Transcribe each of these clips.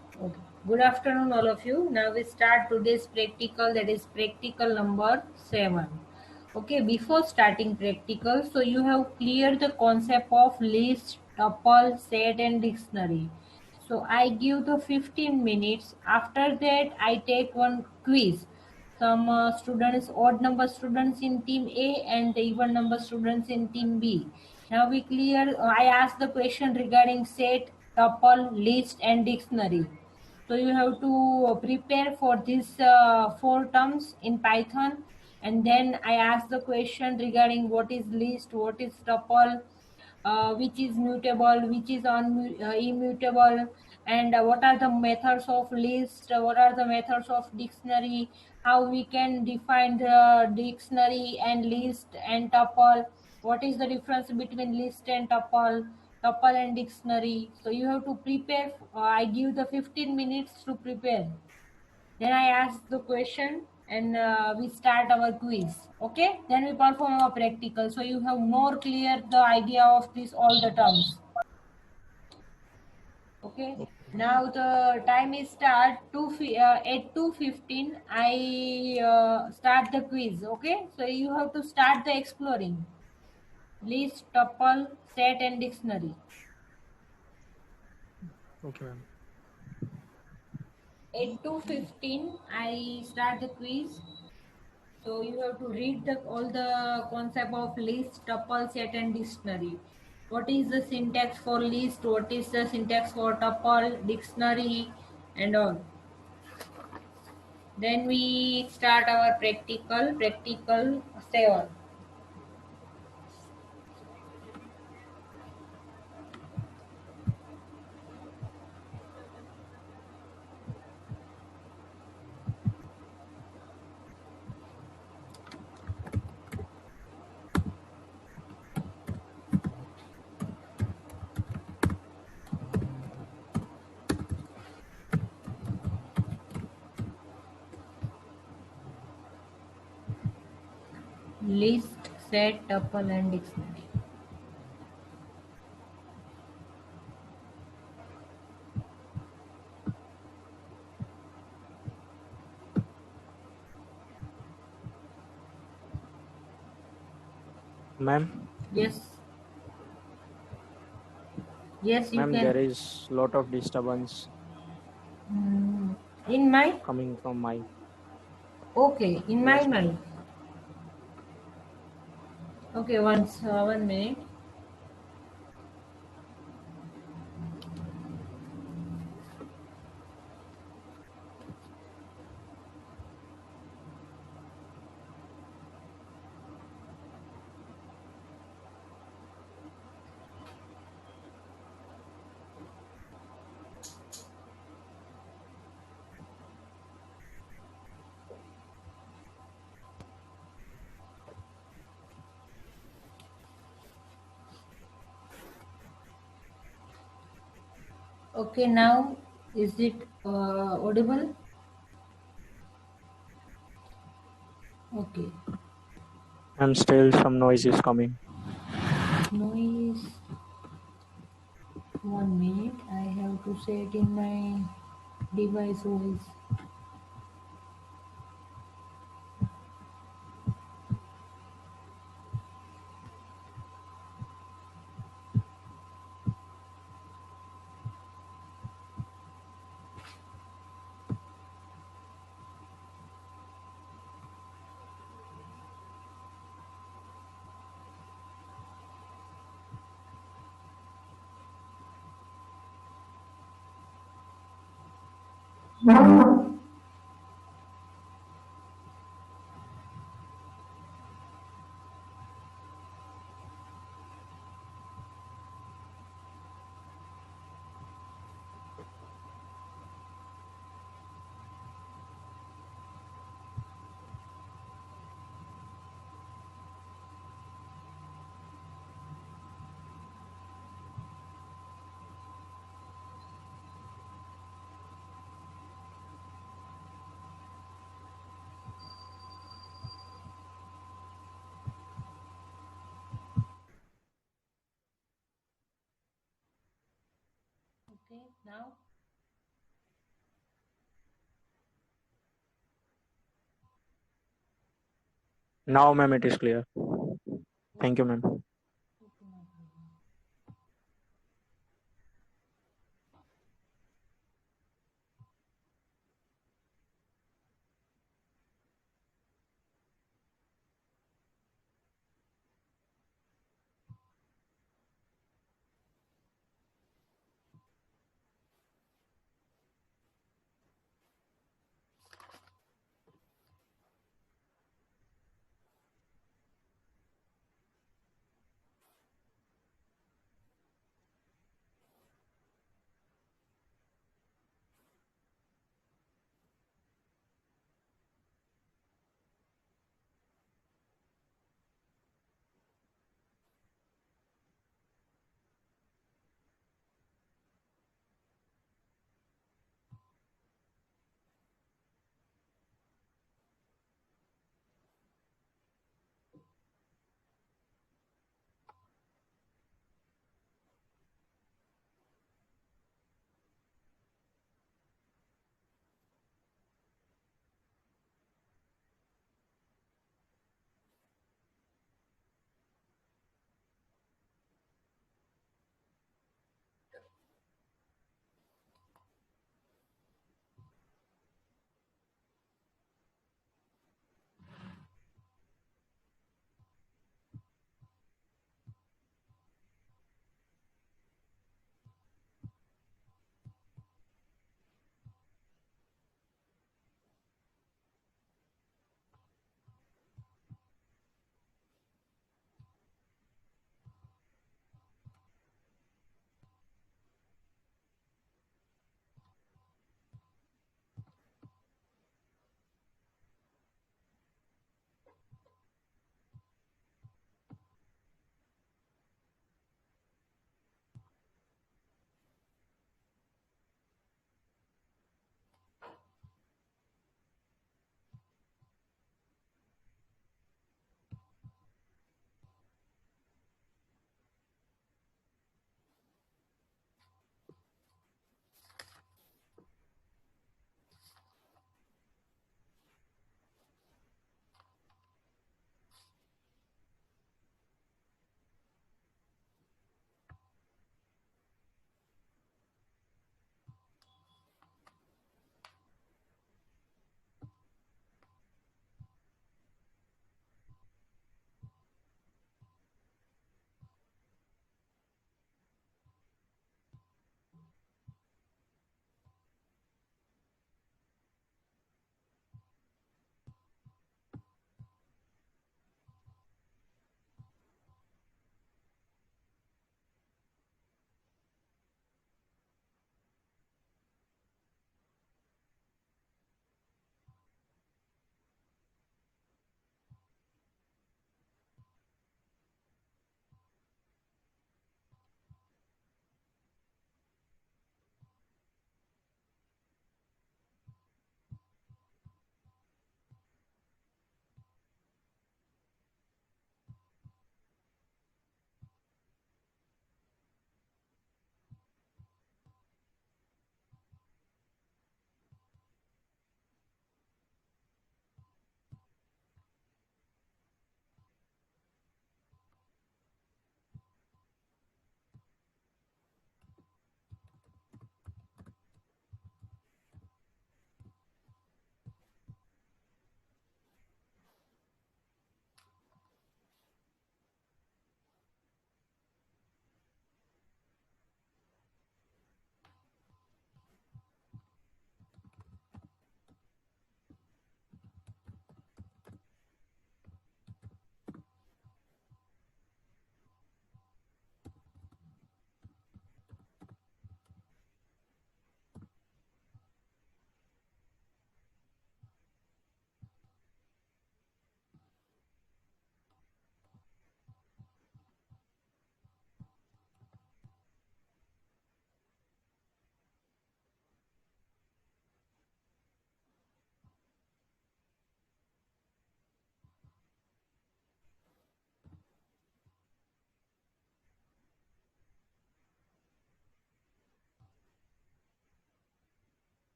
Okay. Good afternoon, all of you. Now we start today's practical, that is practical number 7. Okay, before starting practical, so you have cleared the concept of list, tuple, set, and dictionary. So I give the 15 minutes. After that, I take one quiz. Some students, odd number students in team A and the even number students in team B. Now we clear. I ask the question regarding set, tuple, list, and dictionary. So you have to prepare for these four terms in Python, and then I ask the question regarding what is list, what is tuple, which is mutable, which is immutable, and what are the methods of list, what are the methods of dictionary, how we can define the dictionary and list and tuple, what is the difference between list and tuple and dictionary. So you have to prepare. I give the 15 minutes to prepare. Then I ask the question and we start our quiz. Okay. Then we perform our practical. So you have more clear the idea of this all the terms. Okay. Now the time is start at 2:15. I start the quiz. Okay. So you have to start the exploring list, tuple, set, and dictionary. Okay, ma'am. At 2:15, I start the quiz. So you have to read all the concept of list, tuple, set, and dictionary. What is the syntax for list? What is the syntax for tuple, dictionary, and all. Then we start our practical. Practical 7. List, set, tuple, and dictionary. Ma'am, Yes. Yes, you ma'am, can. there is lot of disturbance Mm, in my. coming from my. Okay, in my Yes, ma'am. mind. Okay, once 1 minute. Okay, now is it audible? Okay. Ma'am, still some noise is coming. Noise. 1 minute. I have to set in my device voice. Okay, now. Now, ma'am, it is clear. Thank you, ma'am. Okay, no problem.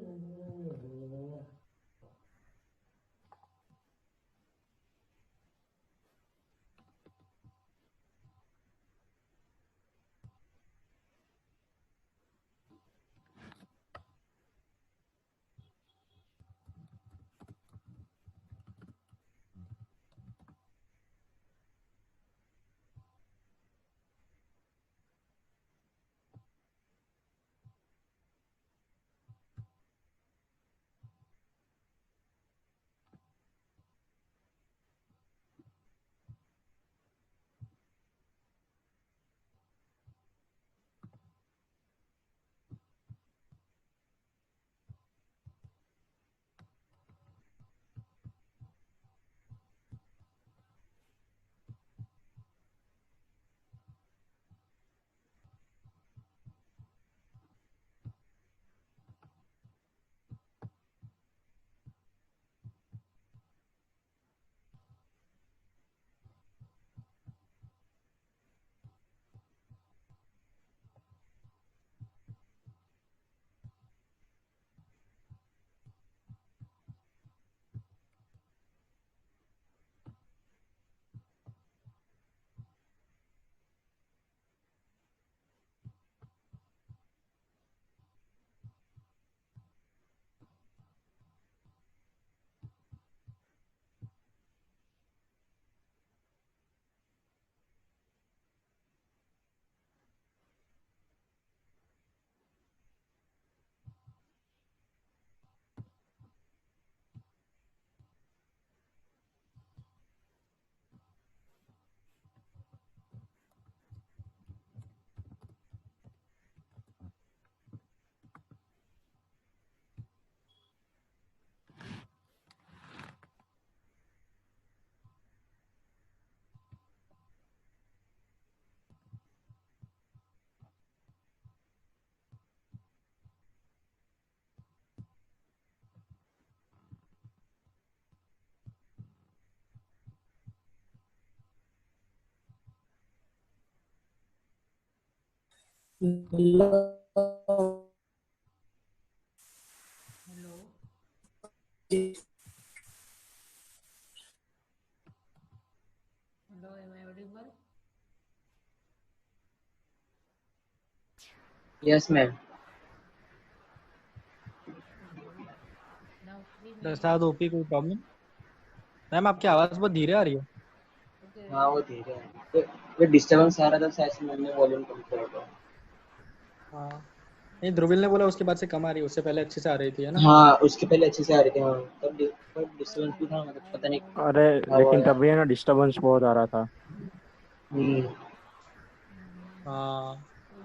Hello. Hello, am I audible? Yes, ma'am. Okay. Now 3 minutes. Prasad OP कोई problem? Ma'am आपकी आवाज बहुत धीरे आ रही है। Okay. हाँ वो धीरे है तो डिस्टर्बेंस आ रहा था शायद से मैंने वॉल्यूम कम किया होगा। हाँ नहीं, ध्रुविल ने बोला उसके बाद से कम आ रही है, उससे पहले अच्छे से आ रही थी, है ना? हाँ उसके पहले अच्छे से आ रही थी। हाँ तब डिस्टर्बेंस भी था, मतलब I पता नहीं moved अरे हवा लेकिन आया। तब भी है ना, डिस्टरबेंस बहुत आ रहा था। हम्म। हाँ I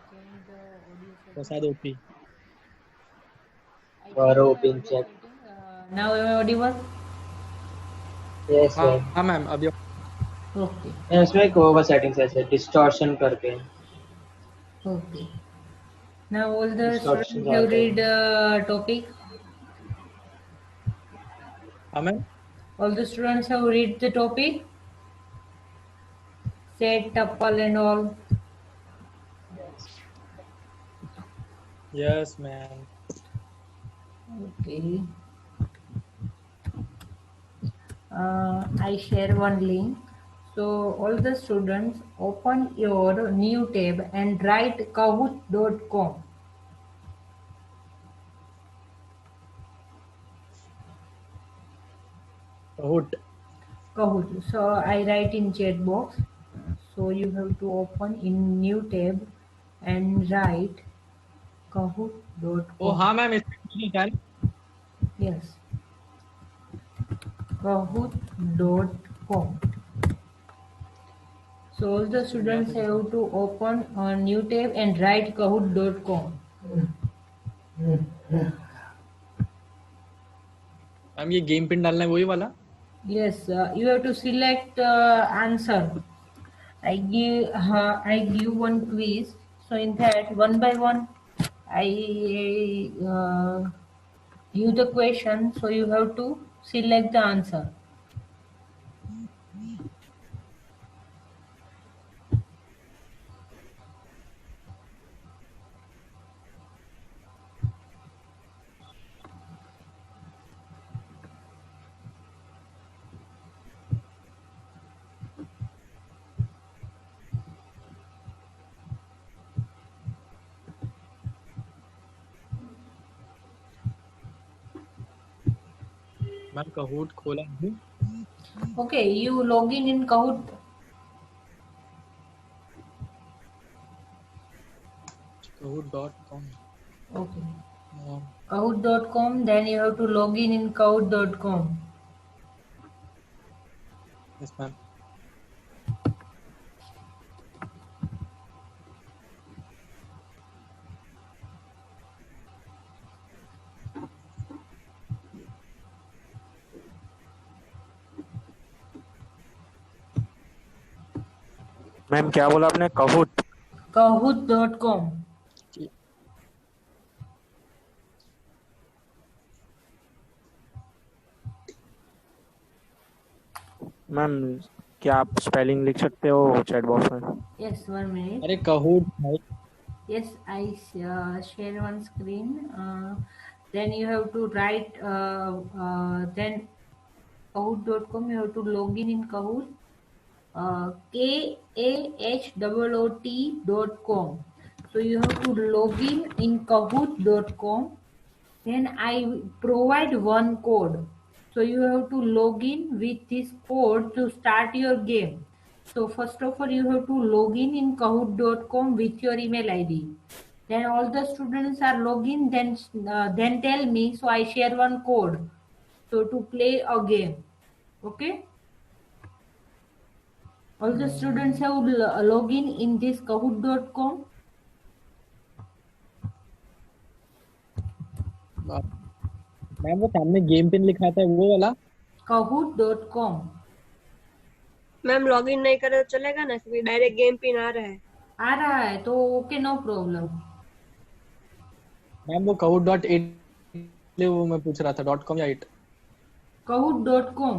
changed the audio setting. Prasad OP. I और changed my open audio check. setting. Now am I audible? Yes हाँ मैम। हाँ मैम अभी। Okay. इसमें एक होगा सेटिंग्स ऐसे डिस्टॉर्शन करके। Okay. Now all the distortion students have आता read है। the topic. हाँ ma'am. All the students have read the topic. Set, tuple and all. Yes ma'am. Okay. I share one link. So all the students open your new tab and write kahoot.com. हुट। Kahoot. So I write in chat box. So you have to open in new tab and write ओ kahoot.com. हाँ ma'am, इसमें क्या है? Yes, kahoot.com. So all the मैं students तो have to open a new tab and write kahoot.com. Ma'am ये game pin डालना है वही वाला? Yes, you have to select answer. I give one quiz. So in that one by one, I give the question. So you have to select the answer. Ma'am कहूट खोला है Okay, you log in Kahoot. kahoot.com. Okay. हाँ, Kahoot.com, then you have to log in Kahoot.com. yes ma'am. Ma'am क्या बोला आपने? कहूट? Kahoot.com. Ma'am क्या आप spelling लिख सकते हो चैट बॉक्स में? Yes, 1 minute. अरे कहूट भाई. Yes, I share one screen. Then you have to write. Then Kahoot.com. You have to log in Kahoot. KAHOOT.com. So you have to log in Kahoot.com. Then I provide one code. So you have to log in with this code to start your game. So first of all, you have to log in Kahoot.com with your email ID. Then all the students are login. Then tell me. So I share one code. So to play a game. Okay. All the students have login in this Kahoot.com. Ma'am वो सामने game pin लिखा था वो वाला. Kahoot.com. Ma'am login नहीं करे तो चलेगा ना, क्योंकि डायरेक्ट गेम पिन आ रहा है. आ रहा है तो ओके, नो प्रॉब्लम. मैम वो kahoot.it वो मैं पूछ रहा था .com या it. Kahoot.com.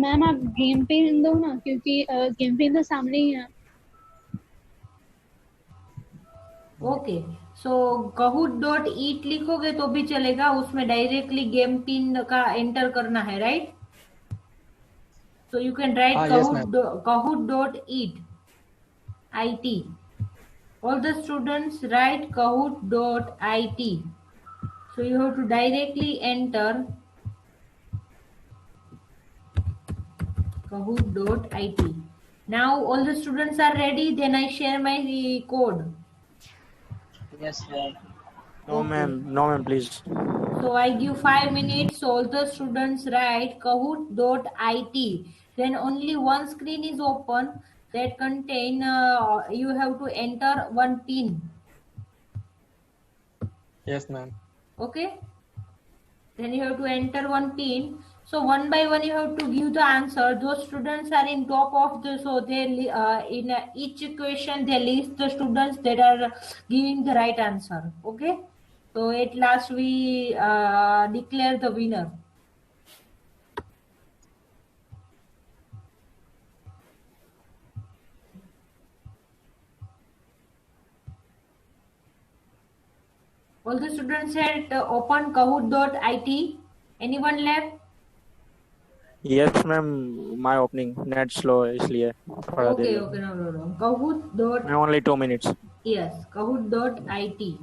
मैम आप गेम पिन दो ना, क्योंकि गेम पिन तो सामने ही है. ओके, सो Kahoot.it लिखोगे तो भी चलेगा, उसमें डायरेक्टली गेम पिन का एंटर करना है, right? So you can write हाँ, yes, ma'am. Kahoot.it. IT. All the students write Kahoot.it. So you have to directly enter Kahoot.it. Now all the students are ready. Then I share my code. Yes, sir. No Okay. Ma'am, no ma'am please. So I give 5 minutes. All the students write Kahoot.it. Then only one screen is open that contain. You have to enter one pin. Yes ma'am. Okay. Then you have to enter one pin. So one by one you have to give the answer. Those students are in top of the, so they in each question they list the students that are giving the right answer. Okay. So at last we declare the winner. All the students had open Kahoot.it. Anyone left? Yes ma'am, my opening net slow है इसलिए थोड़ा Okay, देर. okay, no. Kahoot. मैं only 2 minutes. Yes, Kahoot.it.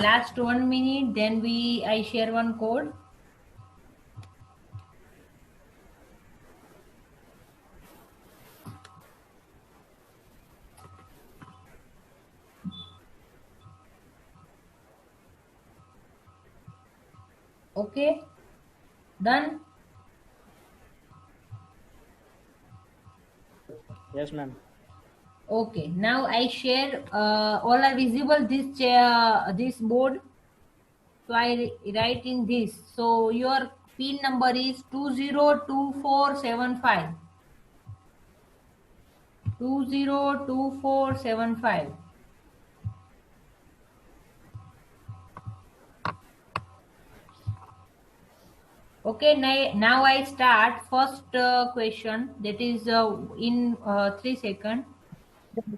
Last 1 minute, then I share one code. Okay, done. Yes ma'am. Okay, now I share all are visible this board. So I write in this. So your pin number is 202475. 202475. Okay, now I start first question, that is in 3 seconds.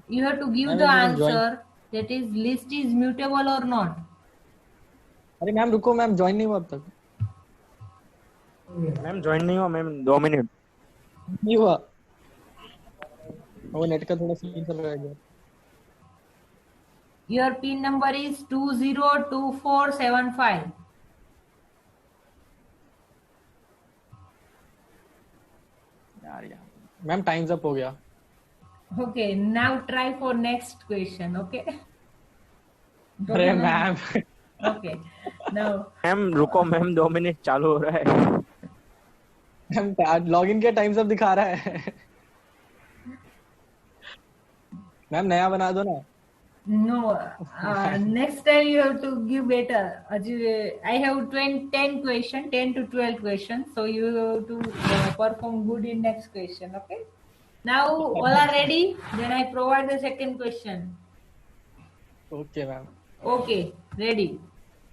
You have to give ma'am the एक minute join answer, that is list is mutable or not. अरे ma'am रुको ma'am join नहीं हुआ अब तक ma'am join नहीं हुआ ma'am 2 minute नहीं हुआ वो नेट का थोड़ा सीन चल रहा है इधर Your pin number is 202475. यार मैम टाइम्स अप हो गया Okay, now try for next question. Okay. अरे मैम Okay. Now मैम रुको मैम 2 मिनट चालू हो रहा है मैम लॉगिन के टाइम्स अप दिखा रहा है मैम नया बना दो ना no. Next time you have to give better. I have 10 question, 10 to 12 questions. So you have to perform good in next question. Okay. Now all are ready. Then I provide the second question. Okay ma'am Okay. Ready.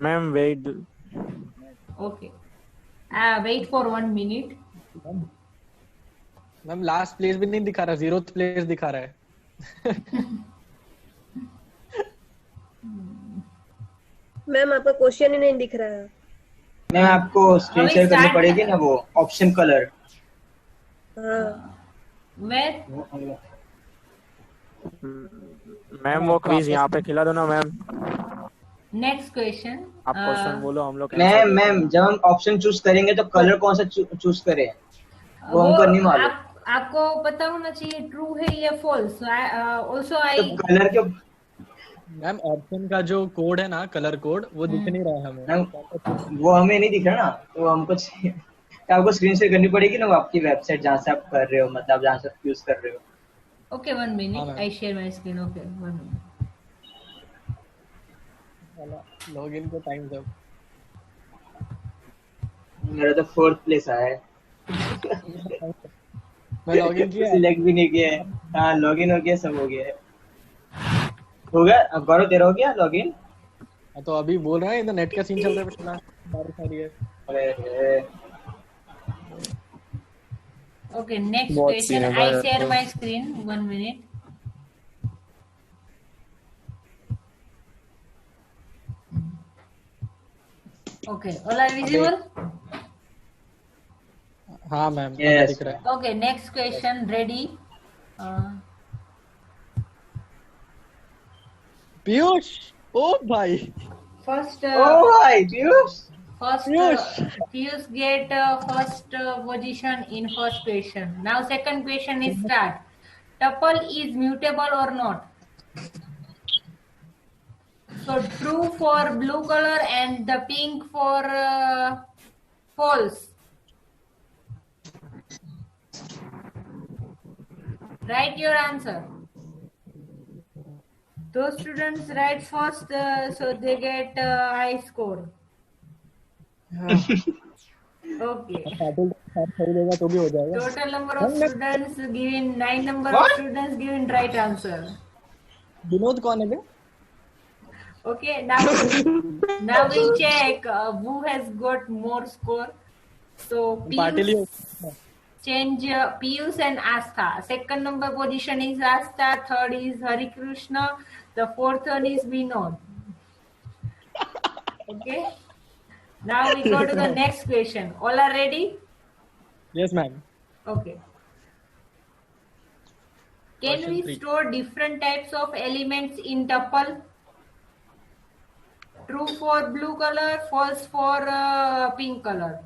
Ma'am wait Okay. Wait for 1 minute. Ma'am last place भी नहीं दिखा रहा 0th place दिखा रहा है ma'am आपका question ही नहीं दिख रहा है। मैम आपको स्क्रीन शेयर करनी पड़ेगी ना वो ऑप्शन कलर। हाँ Where? मैम वो क्विज यहाँ पे खिला दो ना मैम Next question. आप क्वेश्चन बोलो हम लोग मैम जब हम ऑप्शन चूज करेंगे तो कलर कौन सा चूज करें वो हमको नहीं मालूम। आपको पता होना चाहिए ट्रू है या फॉल्स। ऑल्सो आई तो कलर के मैम ऑप्शन का जो कोड है ना कलर कोड वो दिख नहीं रहा है हमें मैम वो हमें नहीं दिख रहा ना तो हमको तो आपको स्क्रीन शेयर करनी पड़ेगी ना वो आपकी वेबसाइट जहाँ से आप कर रहे हो मतलब जहाँ से यूज कर रहे हो। ओके 1 हाँ, minute ma'am. I share my screen. Okay 1 minute. Login के टाइम्स अप मेरा तो 4th प्लेस आया है। मैं लॉगिन किया सिलेक्ट भी नहीं किया है। हाँ लॉगिन हो गया सब हो गया है। हो गया अब गौरव तेरा हो गया लॉगिन। तो अभी बोल रहा है इधर नेट का सीन चल रहा है पिछला बारिश आ रही है अरे ओके नेक्स्ट बहुत क्वेश्चन scene है आई भाई। Share my screen 1 minute. Okay all are visible. हाँ मैम Yes. दिख रहा है okay next question ready. Piyush ओ भाई फर्स्ट ओ भाई Piyush Piyush get first position in first question. Now second question is start. Tuple is mutable or not? So true for blue color and the pink for false. Write your answer. Those students write first, so they get high score. Okay. खरीदेगा तो भी हो जाएगा Total number of students given 9 number of students given right answer. Vinod कौन है बे Okay, now we check who has got more score. So Patil Piyush change Piyush and Astha. Second number position is Astha. Third is Hari Krishna. The fourth one is Vinod. Okay. Now we go to the next question. All are ready? Yes ma'am Okay. Can Question we 3. store different types of elements in tuple? True for blue color, false for pink color.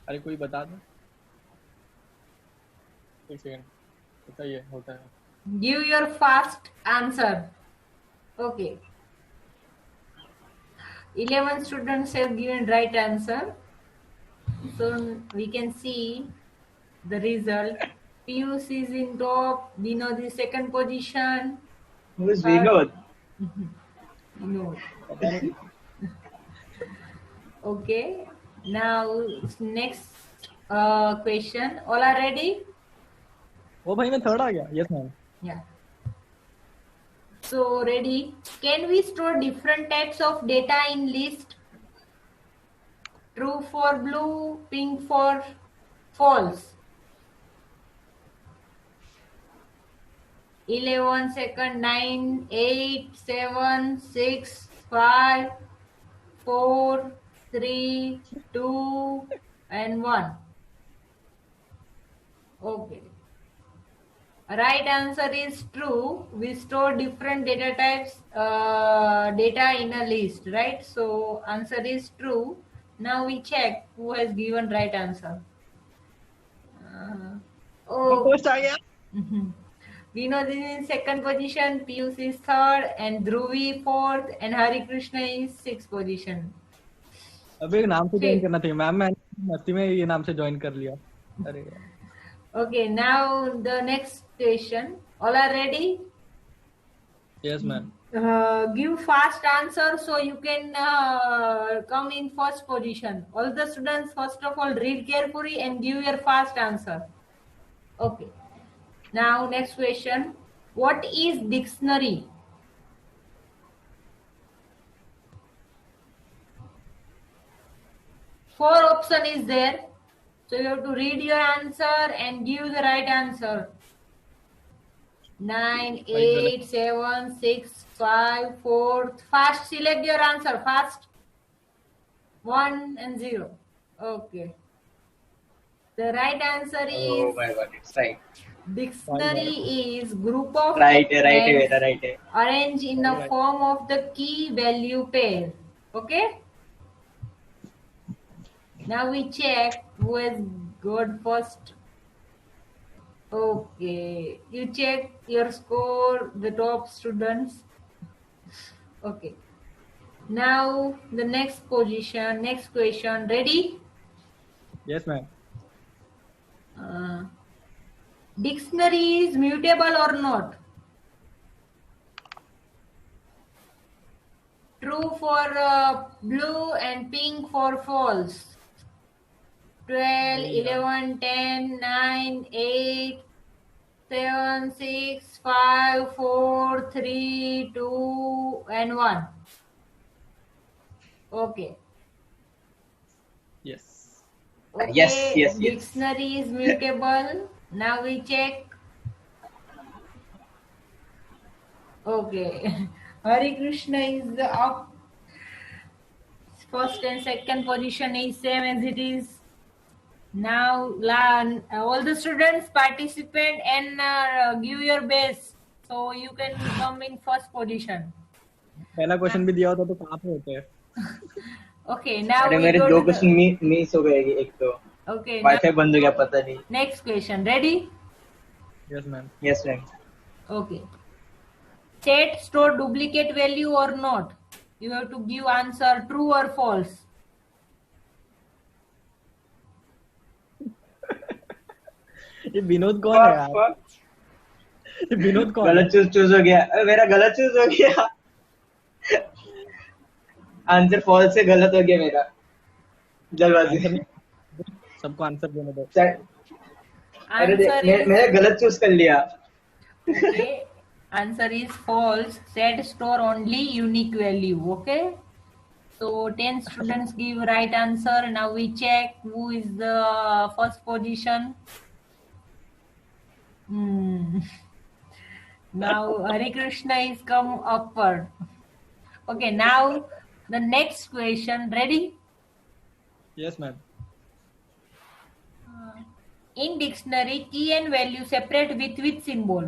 अरे कोई बता दो एक second बताइए होता है Give your fast answer. Okay. 11 students have given right answer. So we can see the result. Piyush is in top, Vinod is second position, Who is third Vinod? Vinod. पता नहीं Okay. Now next question. All are ready? वो भाई मैं third आ गया yes ma'am Yeah. So ready? Can we store different types of data in list? True for blue, pink for false. 11 second, 9, 8, 7, 6, 5, 4, 3, 2, and 1. Okay. Right answer is true. We store different data types, data in a list, right? So answer is true. Now we check who has given right answer. Oh, first आ गया Vinod is in second position, Piyush is third, and Dhruvi fourth, and Hari Krishna is sixth position. अबे नाम से join ठीक. करना चाहिए ma'am मैंने मस्ती में ये नाम से ज्वाइन कर लिया अरे यार Okay, now the next question. All are ready? Yes ma'am Give fast answer so you can come in first position. All the students, first of all, read carefully and give your fast answer. Okay. Now next question. What is dictionary? Four option is there. So you have to read your answer and give the right answer. 9, 8, 7, 6, 5, 4. Fast select your answer. Fast. 1 and 0. Okay. The right answer Oh is my god, it's right. dictionary is group of Right, right, words right, right. arranged in the Right. form of the key value pair. Okay. Now we check who has got first. Okay, you check your score, the top students. Okay. Now the next position, next question. Ready? Yes ma'am Dictionary is mutable or not? True for blue and pink for false. 12, 11, 10, 9, 8, 7, 6, 5, 4, 3, 2, and 1. Okay. Yes Okay. Yes. Dictionary is mutable. Now we check. Okay. Hari Krishna is up. First and second position is same as it is. Now all the students participate and give your best. So you can come in first position. पहला question भी दिया होता तो कहाँ पे होते हैं Okay. Now अरे we मेरे go दो to the, क्वेश्चन मिस हो गए एक तो okay. Now, वाईफाई बंद हो गया पता नहीं next question. Ready? Yes ma'am yes ma'am Okay. Set store duplicate value or not? You have to give answer true or false. ये विनोद कौन है यार ये विनोद कौन है गलत चूज हो गया मेरा गलत चूज हो गया आंसर फॉल्स से गलत हो गया मेरा जल्दबाजी आंसर सबको आंसर देने दो अरे Answer मैंने गलत चूज कर लिया okay. Answer is false. Set store only unique value. Okay. So 10 students give right answer. Now we check who is the first position. Now Hari Krishna is come upward. Okay. Now the next question. Ready? Yes ma'am In dictionary, key and value separate with which symbol?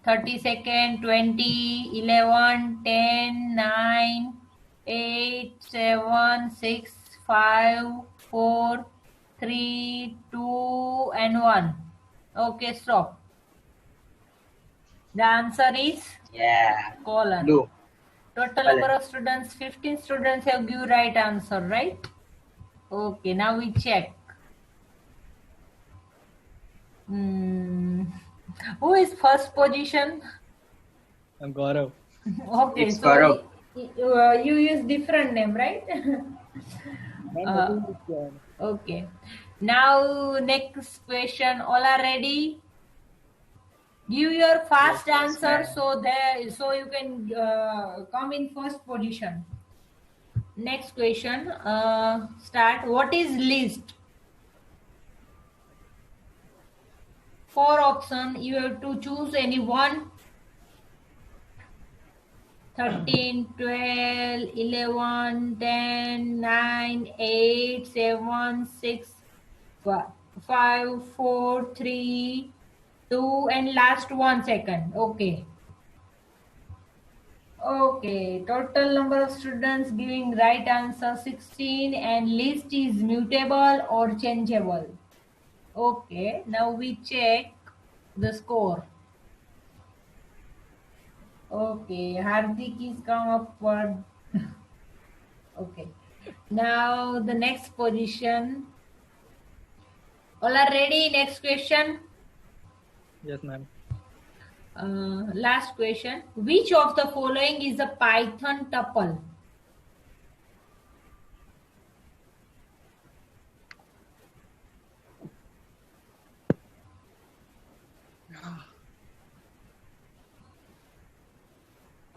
Second, 20, 11, 10, 9, 8, 7, 6, 5, 4, 3, 2, and 1. Okay, stop. The answer is yeah colon. blue Total Vale. number of students, 15 students have give right answer, right? Okay, now we check. Hmm. Who is first position? Gaurav. Okay, It's so Gaurav. you use different name, right? Ma'am Uh, nothing is किया है. okay. Now next question. All are ready? Give your fast Yes, answer ma'am. so you can come in first position. Next question. Start. What is list? 4 option. You have to choose any one. 13, 12, 11, 10, 9, 8, 7, 6, 5, 4, 3, 2, and last 1 second. Okay. Okay. Total number of students giving right answer 16, and list is mutable or changeable. Okay. Now we check the score. Okay. Hardik is come upward. Okay. Now the next position. All are ready? Next question. Yes, ma'am. Last question. Which of the following is a Python tuple?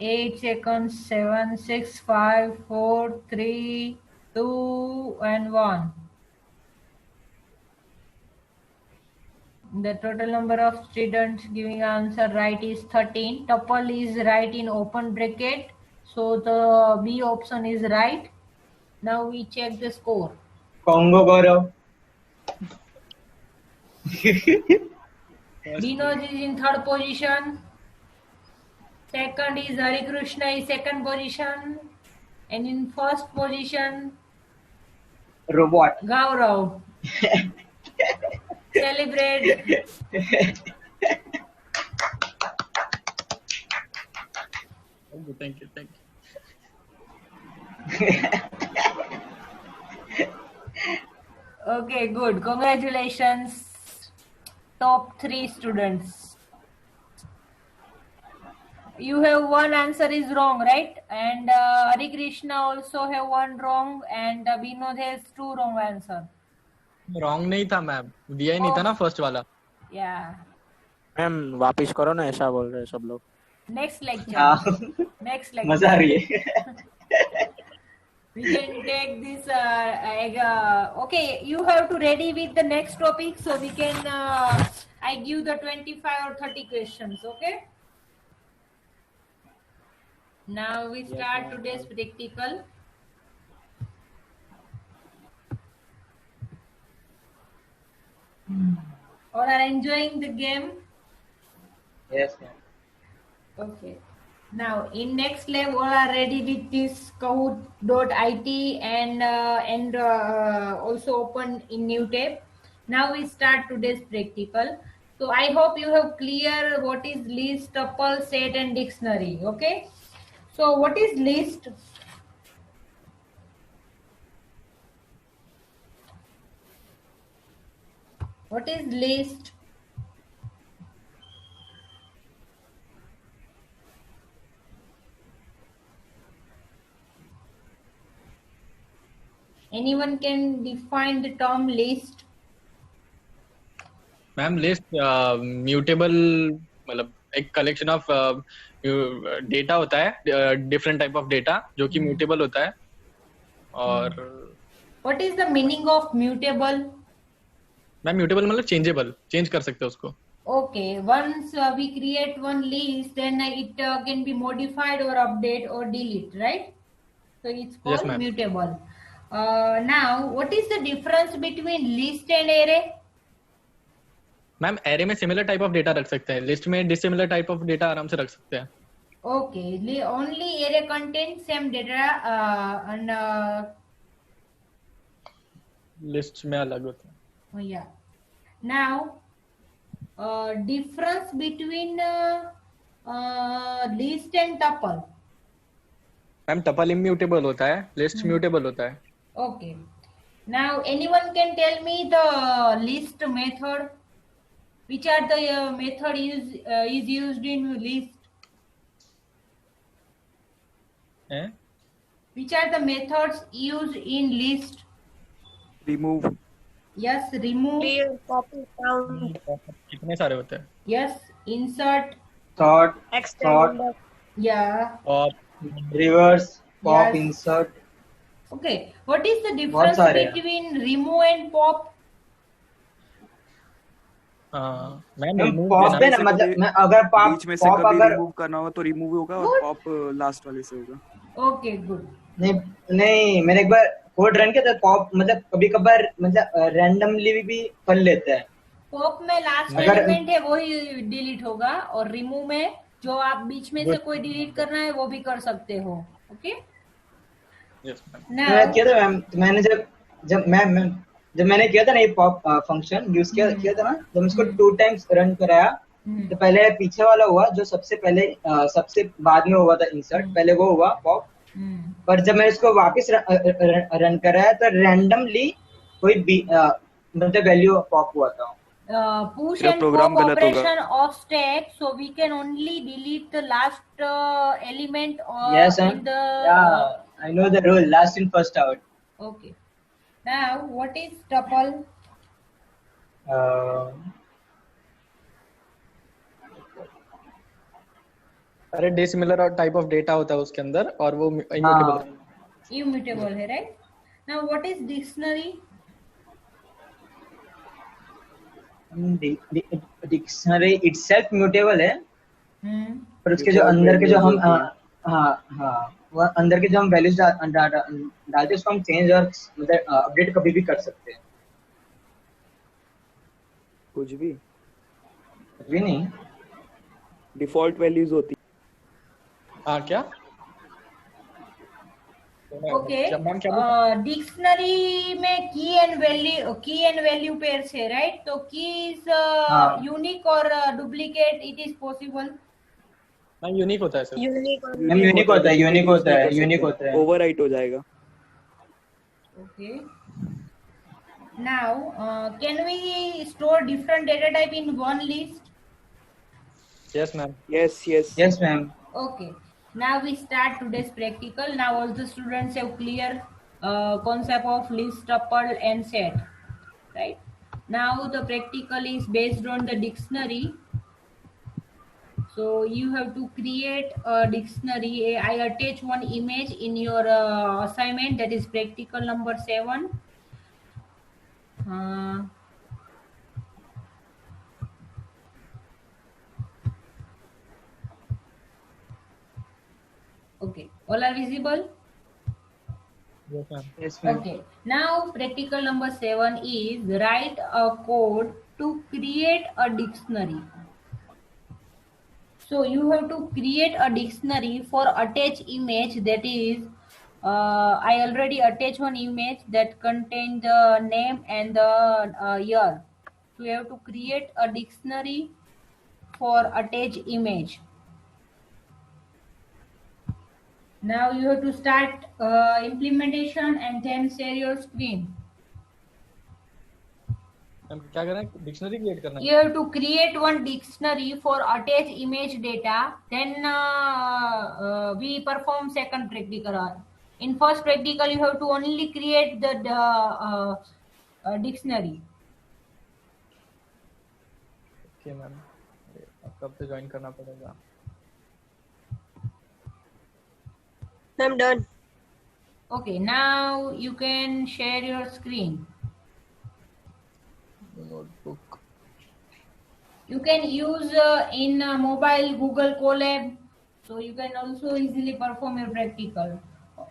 Eight seconds. 7, 6, 5, 4, 3, 2, and 1. The total number of students giving answer right is 13. Tuple is right in open bracket. So the B option is right. Now we check the score. Congo Gaurav. Vinod is in third position. Second is Hari Krishna is second position. And in first position, Robot. Gaurav. Celebrate. Thank you. Okay, good. Congratulations. Top 3 students. You have one answer is wrong, right? And Hari Krishna also have one wrong, and Vinod has 2 wrong answer. Wrong नहीं था ma'am, दिया ही नहीं था ना first वाला. Yeah. Ma'am वापिस करो ना, ऐसा बोल रहे सब लोग. Next lecture. हाँ, Next lecture. मजा आ रही है. We can take this. Okay, you have to ready with the next topic, so we can. I give the 25 or 30 questions. Okay. Now we start today's practical. All are enjoying the game. Yes, ma'am. Okay. Now in next lab, all are ready with this Kahoot.it and also open in new tab. Now we start today's practical. So I hope you have clear what is list, tuple, set, and dictionary. Okay. So what is list? What is list? Anyone can define the term list? Ma'am list mutable मतलब एक collection of data होता है, different type of data जो कि mutable होता है. और What is the meaning of mutable? Ma'am mutable मतलब चेंजेबल, चेंज कर सकते हो उसको. Okay, once we create one list, then it can be modified or update or delete, right? So it's called Yes, ma'am. mutable. Now, what is the difference between list and array? Ma'am array में similar type of data रख सकते हैं, list में dissimilar type of data आराम से रख सकते हैं. Okay, only array contains same data and list में अलग होता है. oh, yeah. Now, difference between list and tuple. Ma'am tuple immutable होता है, लिस्ट म्यूटेबल होता है. Okay. Now, anyone can tell me the list method? Which are the method is used in list? हैं? Which are the methods used in list? remove, Yes, remove. clear, copy, count, कितने सारे होते हैं? Yes, insert. sort, extend, sort, index. Yeah. और reverse, pop, Yes. insert. Okay. What is the बहुत difference सारे हैं. between remove and pop? Ma'am ma'am remove pop देना. पे ना से मतलब कभी मैं अगर पॉप बीच में से पॉप कभी अगर रिमूव करना हो तो रिमूव होगा और Good. पॉप लास्ट वाले से होगा. Okay, good. नहीं नहीं मैंने एक बार कोड रन किया था पॉप मतलब कभी कभार मतलब रैंडमली भी कर लेता है. पॉप में लास्ट अगर- एलिमेंट है वही डिलीट होगा और रिमूव में जो आप बीच में से कोई डिलीट करना है वो भी कर सकते हो. ओके. Yes, ma'am. मैं किया था मैम तो मैंने जब मैंने किया था ना ये पॉप फंक्शन यूज किया था ना जब इसको 2 टाइम्स रन कराया तो पहले पीछे वाला हुआ जो सबसे पहले सबसे बाद में हुआ था इंसर्ट पहले वो हुआ पॉप. पर जब मैं इसको वापस रन कराया तो रैंडमली कोई मतलब वैल्यू पॉप हुआ था. Push तेरा and program pop गलत होगा. operation of stack, so we can only delete the last element Yes, in ma'am. the. Yeah, I know the rule. Last in, first out. Okay. Now, what is tuple? Uh, अरे dissimilar type of data होता है उसके अंदर और वो immutable. Immutable है, right? Now, what is dictionary? Dictionary itself mutable है Hmm. पर उसके जो Default अंदर के जो values हम होती हैं. हाँ वो अंदर के जो हम वैल्यूज डालते हैं उसको हम चेंज और मतलब अपडेट कभी भी कर सकते हैं. कुछ भी भी नहीं. डिफॉल्ट वैल्यूज होती. हाँ क्या? Okay. क्या मैम क्या बोल- Dictionary में key and value pairs है, right? तो key is हाँ. unique और duplicate it is possible. Ma'am unique होता है सर. unique और मैम यूनिक होता है यूनिक होता है. ओवरराइट हो जाएगा. Okay. Now, can we store different data type in one list? Yes ma'am. Yes yes. Yes ma'am. Okay. Now we start today's practical. Now all the students have clear concept of list, tuple, and set. Right. Now the practical is based on the dictionary. So you have to create a dictionary. I attach one image in your assignment, that is practical number 7. Okay, all are visible? Yes, ma'am. Yes ma'am. Okay, now practical number 7 is write a code to create a dictionary. So you have to create a dictionary for attach image, that is I already attach one image that contain the name and the year. So you have to create a dictionary for attach image. Now you have to start implementation and then share your screen. Ma'am क्या करना है? Dictionary create करना है. You have to create one dictionary for attach image data. Then we perform second practical. In first practical, you have to only create the dictionary. Okay ma'am. अब कब से join करना पड़ेगा? I'm done. Okay, now you can share your screen. Notebook. You can use in mobile Google Colab, so you can also easily perform your practical.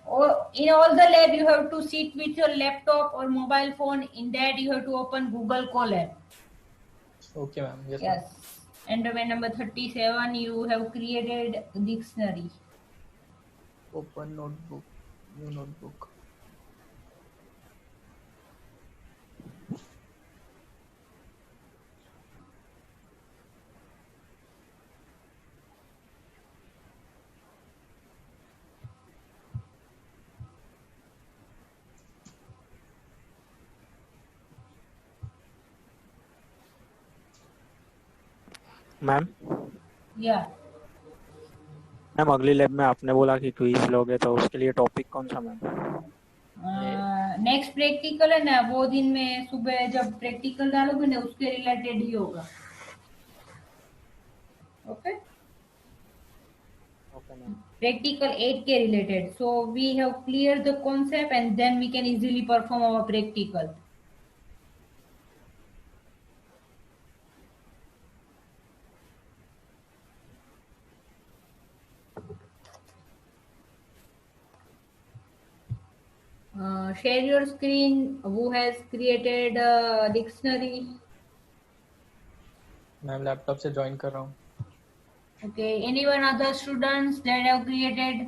Or in all the lab, you have to sit with your laptop or mobile phone. In that, you have to open Google Colab. Okay ma'am. Yes. Yes. And domain number 37, you have created dictionary. Open notebook. New notebook. Ma'am या ma'am अगली lab में आपने बोला कि quiz लोगे, तो उसके लिए टॉपिक कौन सा मैम? नेक्स्ट प्रैक्टिकल है ना, वो दिन में सुबह जब प्रैक्टिकल डालोगे ना उसके रिलेटेड ही होगा. Okay, okay ma'am. practical 8 के related. So we have cleared the concept and then we can easily perform our practical. Share your screen. Who has created a dictionary? Ma'am laptop से join कर रहा हूँ. Okay, anyone other students that have created?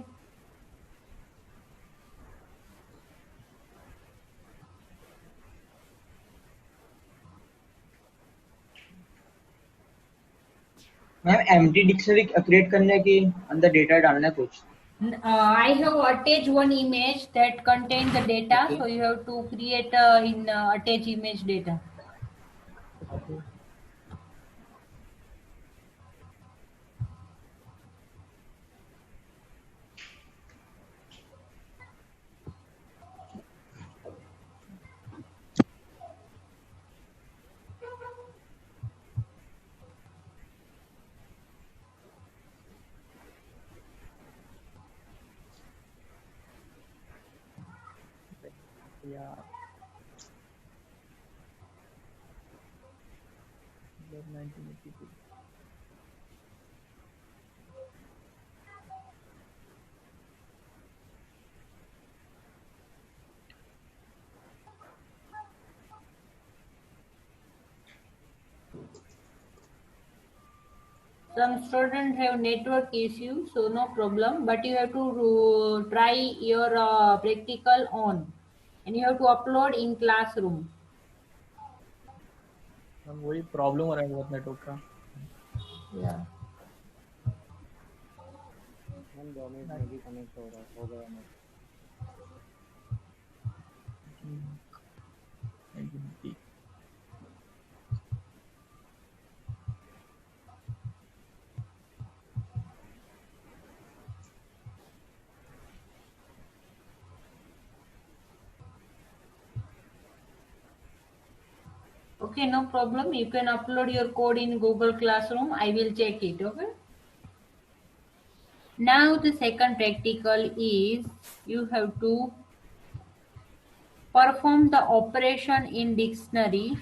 Ma'am empty dictionary create करने की अंदर data डालना है कुछ. I have attached one image that contains the data. Okay. So you have to create in attach image data. यार Some students have network issue, so no problem. But you have to try your practical on, and you have to upload in classroom. Ma'am वही problem हो रहा है बहुत network का. Yeah. Ma'am 2 minute में भी connect हो गया ma'am. Okay, no problem. You can upload your code in Google Classroom. I will check it. Okay. Now the second practical is you have to perform the operation in dictionary.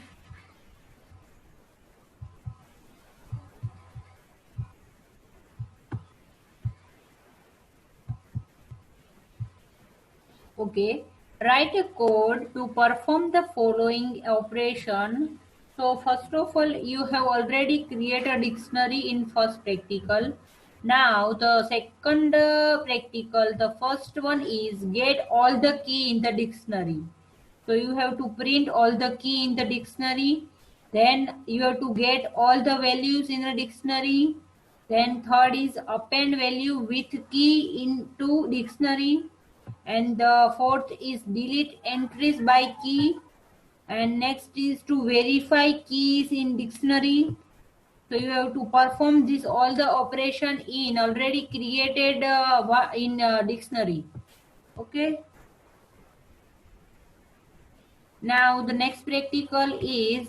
Okay, write a code to perform the following operation. So first of all, you have already created a dictionary in first practical. Now the second practical, the first one is get all the key in the dictionary. So you have to print all the key in the dictionary. Then you have to get all the values in the dictionary. Then third is append value with key into dictionary. And the fourth is delete entries by key. And next is to verify keys in dictionary. So you have to perform this all the operation in already created in dictionary. Okay. Now the next practical is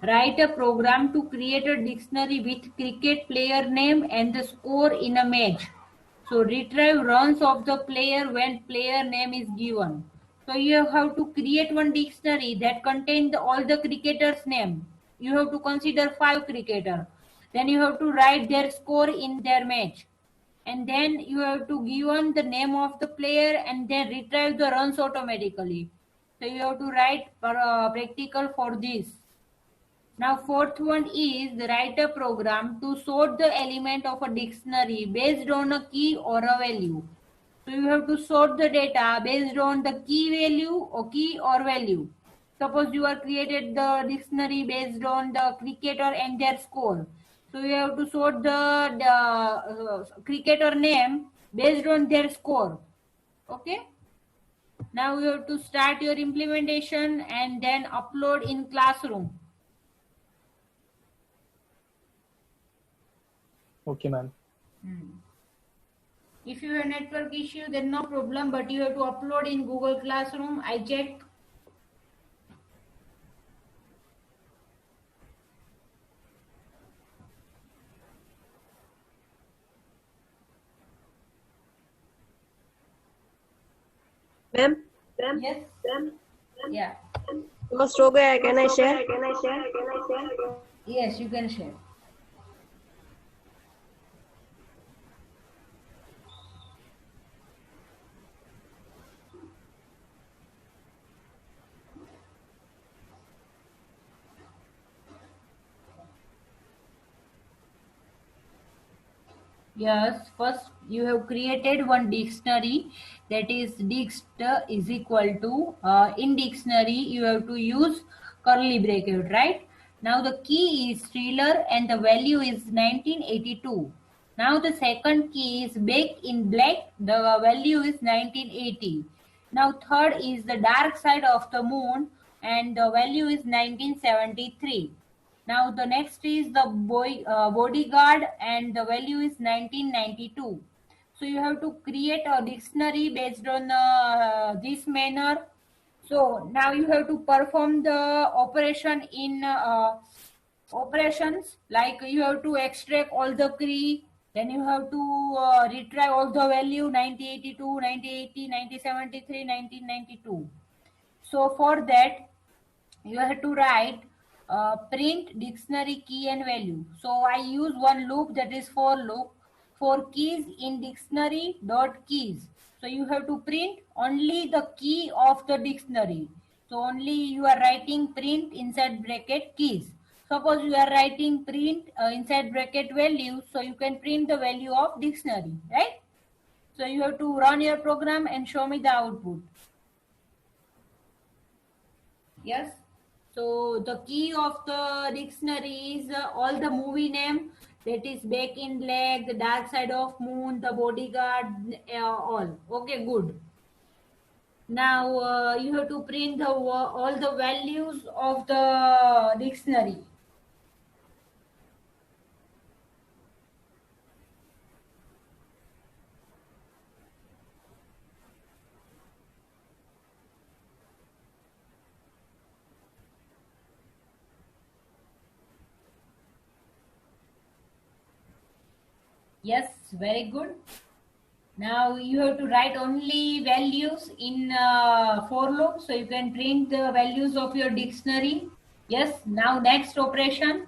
write a program to create a dictionary with cricket player name and the score in a match. So retrieve runs of the player when player name is given. So you have to create one dictionary that contains all the cricketers' name. You have to consider 5 cricketers. Then you have to write their score in their match. And then you have to given the name of the player and then retrieve the runs automatically. So you have to write practical for this. Now fourth one is write a program to sort the element of a dictionary based on a key or a value. So you have to sort the data based on the key value or key or value. Suppose you are created the dictionary based on the cricketer and their score. So you have to sort the cricketer name based on their score. Okay. Now you have to start your implementation and then upload in classroom. Okay, ma'am. If you have network issue, then no problem, but you have to upload in Google Classroom. I check. Ma'am Yes. Yeah. Post हो गया है, can I share? Yes, you can share. Yes, first you have created one dictionary, that is dixt is equal to, in dictionary you have to use curly bracket, right? Now the key is thriller and the value is 1982. Now the second key is baked in black, the value is 1980. Now third is the dark side of the moon and the value is 1973. Now the next is the bodyguard and the value is 1992. So you have to create a dictionary based on this manner. So now you have to perform the operation in operations, like you have to extract all the key, then you have to retrieve all the value 1982, 1980, 1973, 1992. So for that you have to write print dictionary key and value. So I use one loop, that is for loop, for keys in dictionary dot keys. So you have to print only the key of the dictionary. So only you are writing print inside bracket keys. Suppose you are writing print inside bracket value, so you can print the value of dictionary, right? So you have to run your program and show me the output. Yes. So the key of the dictionary is all the movie name, that is Back in Black, The Dark Side of Moon, The Bodyguard, all. Okay, good. Now you have to print the all the values of the dictionary. Yes, very good. Now you have to write only values in for loop, so you can print the values of your dictionary. Yes. Now next operation.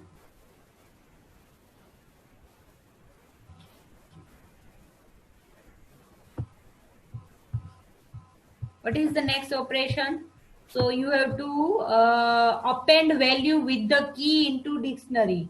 What is the next operation? So you have to append value with the key into dictionary.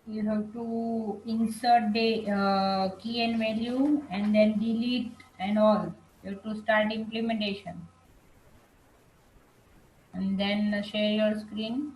You have to insert the key and value and then delete and all. You have to start implementation. and then share your screen.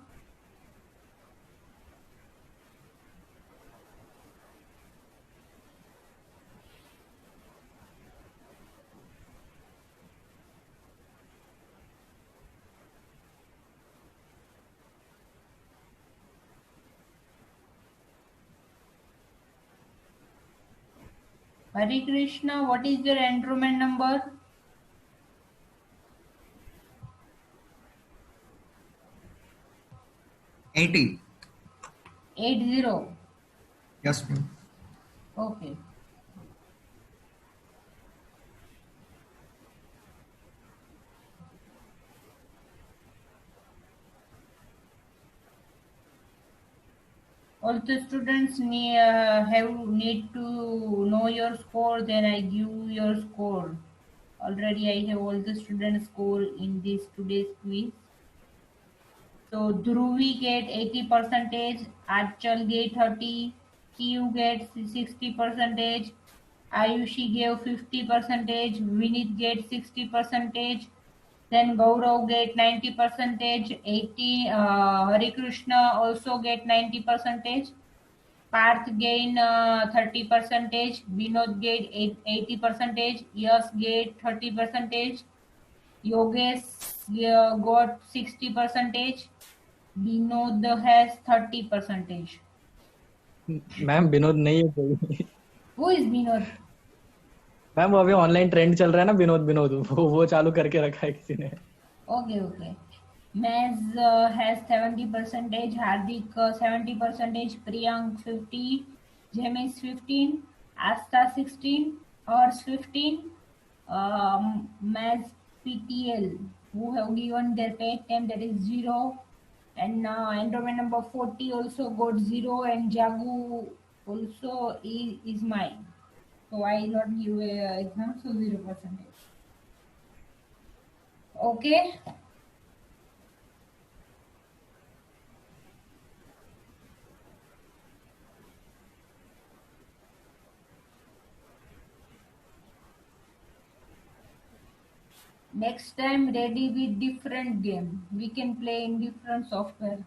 Hare Krishna, what is your enrollment number? 80. 80. Yes, ma'am. Okay. All the students need to know your score, then I give your score. Already I have all the students score in this today's quiz. So Dhruvi get 80 percentage, Achal get 30, Q get 60 percentage, Ayushi gave 50 percentage, Vinit get 60 percentage, then Gaurav get 90 percentage, 80, Hare Krishna also get 90 percentage, Parth gain 30 percentage, Vinod get 80 percentage, Yash get 30 percentage, Yogesh got 60 percentage, Vinod has 30 percentage. Ma'am Vinod नहीं है कोई। Who is Vinod? Ma'am वो अभी online trend चल रहा है ना, विनोद विनोद, वो चालू करके रखा है किसी ने। Okay, okay. Maz has 70 percentage, Hardik 70 percentage, Priyank 50, James 15, Asta 16, Hers 15, Maz PTL who have given their pay time, that is 0, and enrollment number 40 also got 0, and Jagu also is mine. So I not give a exam, so 0 percentage. Okay. Next time ready with different game. We can play in different software.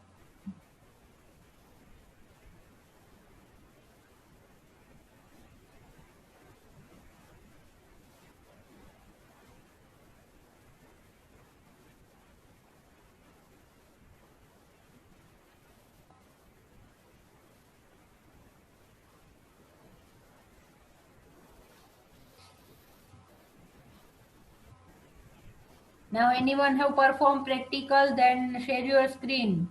Now anyone have performed practical, then share your screen.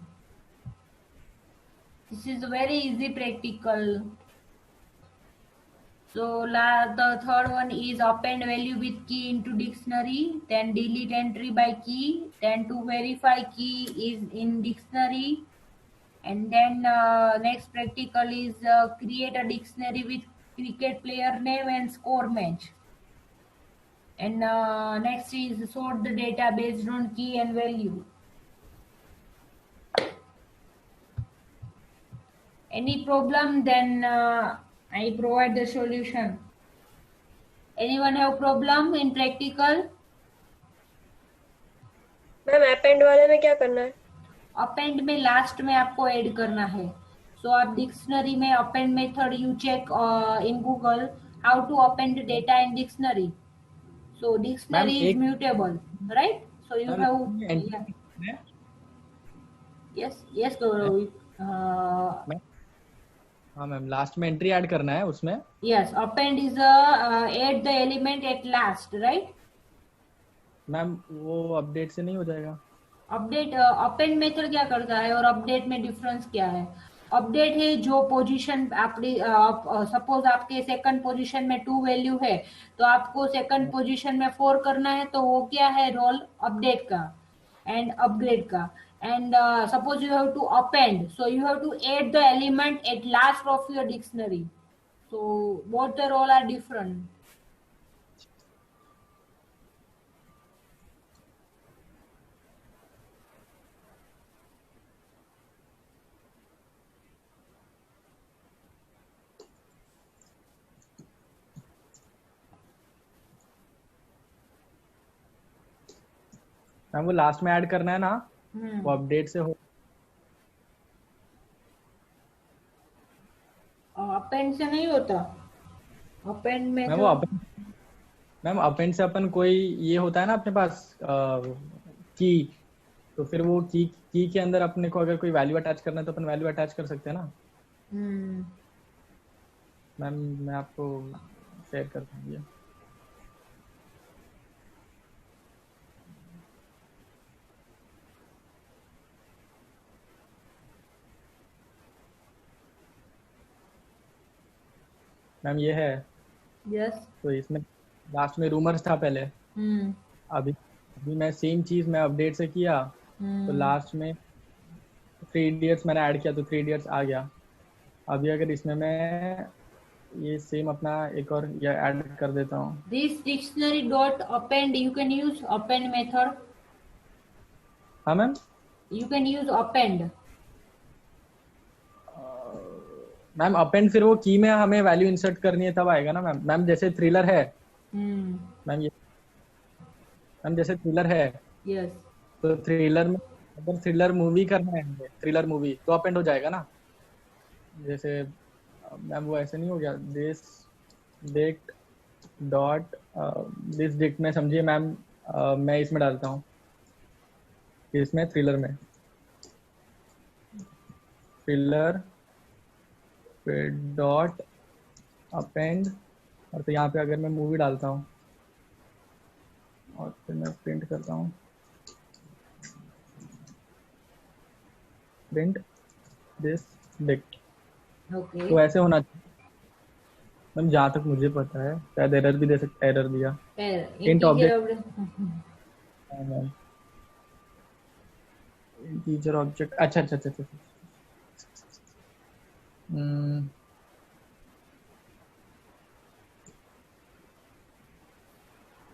This is very easy practical. So the third one is append value with key into dictionary, then delete entry by key, then to verify key is in dictionary, and then next practical is create a dictionary with cricket player name and score match. And next is sort the data based on key and value. Any problem, then I provide the solution. Anyone have problem in practical? Ma'am append वाले में क्या करना है? Append में last में आपको add करना है. सो आप डिक्शनरी में append method you check in Google how to append data in dictionary. So dictionary is mutable, right? So you have yes Gaurav. हाँ मैम, लास्ट में एंट्री ऐड करना है उसमें. Yes, append is add the element at last, right? Ma'am वो update से नहीं हो जाएगा. अपडेट अपेंड मेथड क्या करता है और अपडेट में डिफरेंस क्या है? अपडेट है जो पोजीशन आपकी सपोज आपके सेकंड पोजीशन में 2 वैल्यू है तो आपको सेकंड पोजीशन में 4 करना है, तो वो क्या है रोल अपडेट का एंड अपग्रेड का. And suppose you have to append, so you have to add the element at last of your dictionary. So both the role are different. Ma'am वो लास्ट में ऐड करना है ना, वो अपडेट से हो। अपेंड से नहीं होता, अपेंड में मैम तो वो अपेंड से अपन कोई ये होता है ना अपने पास की, तो फिर वो की के अंदर अपने को अगर कोई वैल्यू अटैच करना है तो अपन वैल्यू अटैच कर सकते हैं ना। हम्म, मैम मैं आपको शेयर कर दूंगी। मैम ये है, यस। तो इसमें लास्ट में रूमर्स था पहले। हम्म अभी अभी मैं सेम चीज मैं अपडेट से किया, तो हम्म लास्ट में 3 इडियट्स मैंने ऐड किया तो 3 इडियट्स आ गया। अभी अगर इसमें मैं ये सेम अपना एक और ये ऐड कर देता हूँ। this dictionary dot append, you can use append method, हाँ ma'am, you can use append. Ma'am append फिर वो की में हमें वैल्यू इंसर्ट करनी है तब आएगा ना मैम। मैम जैसे थ्रिलर है, हम्म, मैम ये मैम जैसे थ्रिलर है, यस। तो थ्रिलर में अगर थ्रिलर मूवी करना है हमें, थ्रिलर मूवी तो अपेंड हो जाएगा ना। जैसे मैम वो ऐसे नहीं हो गया, this dict dot this dict में समझिए मैम, मैं इसमें डालता हूँ, इसमें थ्रिलर में थ्रिलर डॉट अपेंड, और तो यहाँ पे अगर मैं मूवी डालता हूँ और फिर मैं प्रिंट करता हूँ, प्रिंट दिस डिक्ट, ओके। तो ऐसे होना चाहिए मैम। जहाँ तक मुझे पता है शायद एरर भी दे सकता है, एरर दिया int integer object. Integer object, अच्छा अच्छा अच्छा अच्छा।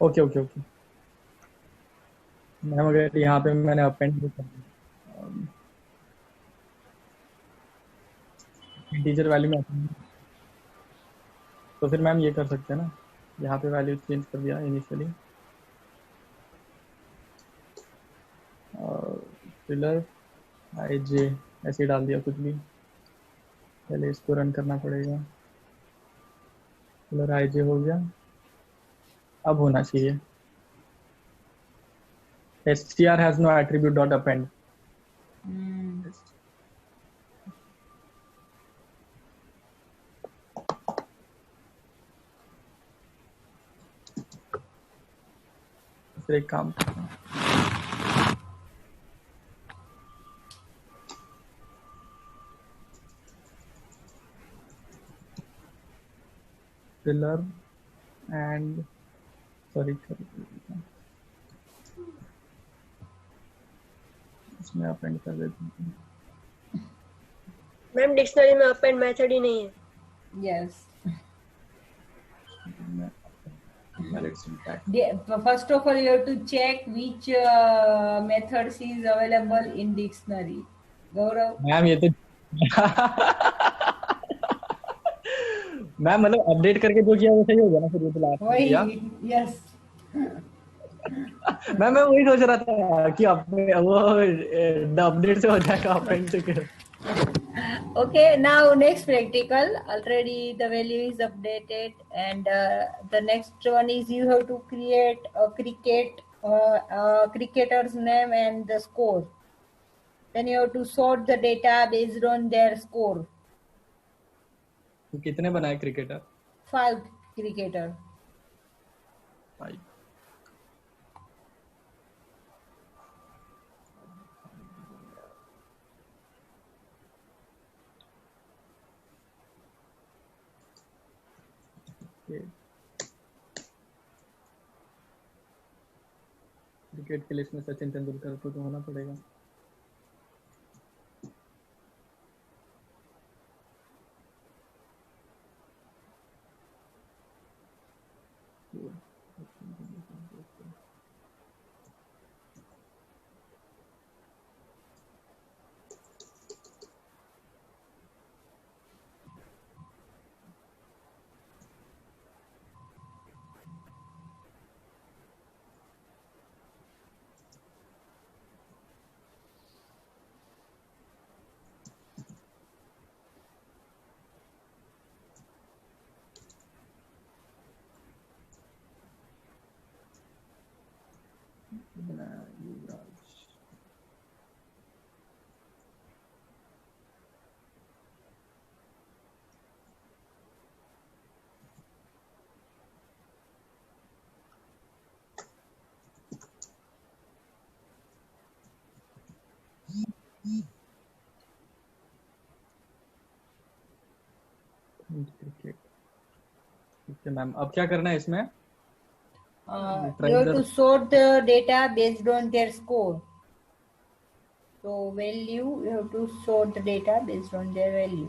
ओके ओके ओके मैम, अगर यहाँ पे मैंने अपेंड कर दिया इंटीजर वैल्यू में append, तो फिर मैम ये कर सकते हैं ना, यहाँ पे वैल्यू चेंज कर दिया इनिशियली, फिलर आई जे ऐसे डाल दिया कुछ भी। पहले इसको रन करना पड़ेगा। फिलर आई जे हो गया, अब होना चाहिए str has no attribute dot append। फिर एक काम करता हूँ, फिलर एंड सॉरी इसमें अपेंड कर देता हूँ। मैम डिक्शनरी में अपेंड मेथड ही नहीं है। Yes. Valid syntax। First of all, you have to check which methods is available in dictionary. Gaurav? Ma'am ये तो मैम मतलब अपडेट करके जो किया वो सही हो गया ना, फिर ये तो लास्ट में किया। वही, यस। मैम मैं वही सोच रहा था कि वो अपडेट से हो जाएगा, अपेंड से क्या। Okay, now next practical. Already the value is updated, and the next one is you have to create a cricketer's name and the score. Then you have to sort the data based on their score. तो कितने बनाए cricketer? 5 cricketer. 5। Cricket के list में सचिन तेंदुलकर को तो होना पड़ेगा। Cricket. ठीक है मैम, अब क्या करना है इसमें? You have to sort the data based on their score. So value, you have to sort the data based on their value.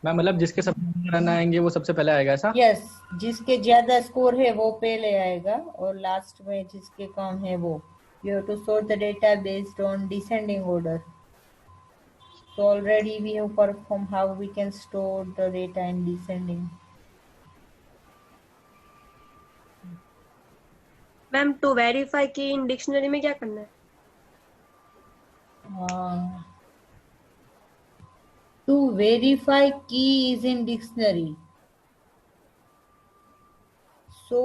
Ma'am मतलब जिसके सबसे रन आएंगे वो सबसे पहले आएगा, ऐसा? Yes, जिसके ज्यादा स्कोर है वो पहले आएगा और लास्ट में जिसके कम है वो. You have to sort the data based on descending order. So already we have performed how we can store the data in descending. Ma'am to verify key in dictionary में क्या करना है? To verify key is in dictionary. So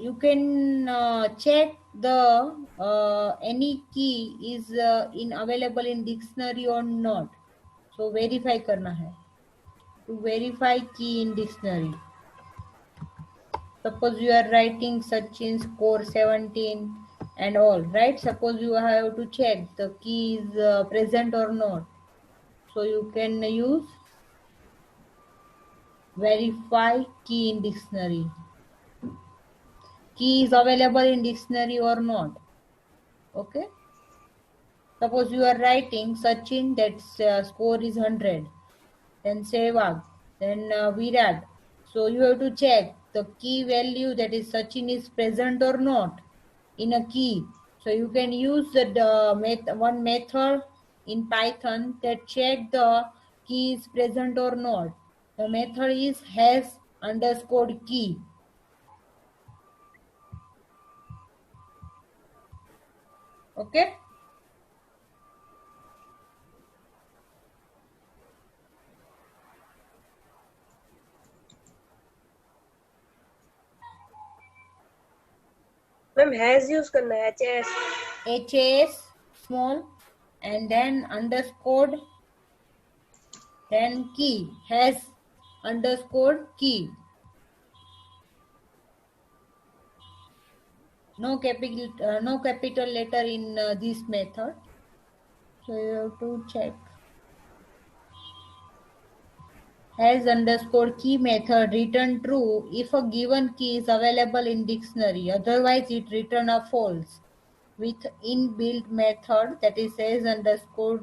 you can check the any key is in available in dictionary or not. So verify करना है. To verify key in dictionary. Suppose you are writing Sachin score 17 and all, right? Suppose you have to check the key is present or not. So you can use verify key in dictionary. Key is available in dictionary or not. Okay. Suppose you are writing Sachin, that score is 100. Then Sehwag, then Virat. So you have to check the key value, that is Sachin, is present or not in a key. So you can use one method in Python that check the key is present or not. The method is has underscore key. Okay. Ma'am has use करना है, HAS small and then underscored, then key, has underscored key. No capital letter in this method. So you have to check. Has underscore key method return true if a given key is available in dictionary. Otherwise, it return a false with inbuilt method, that is has underscore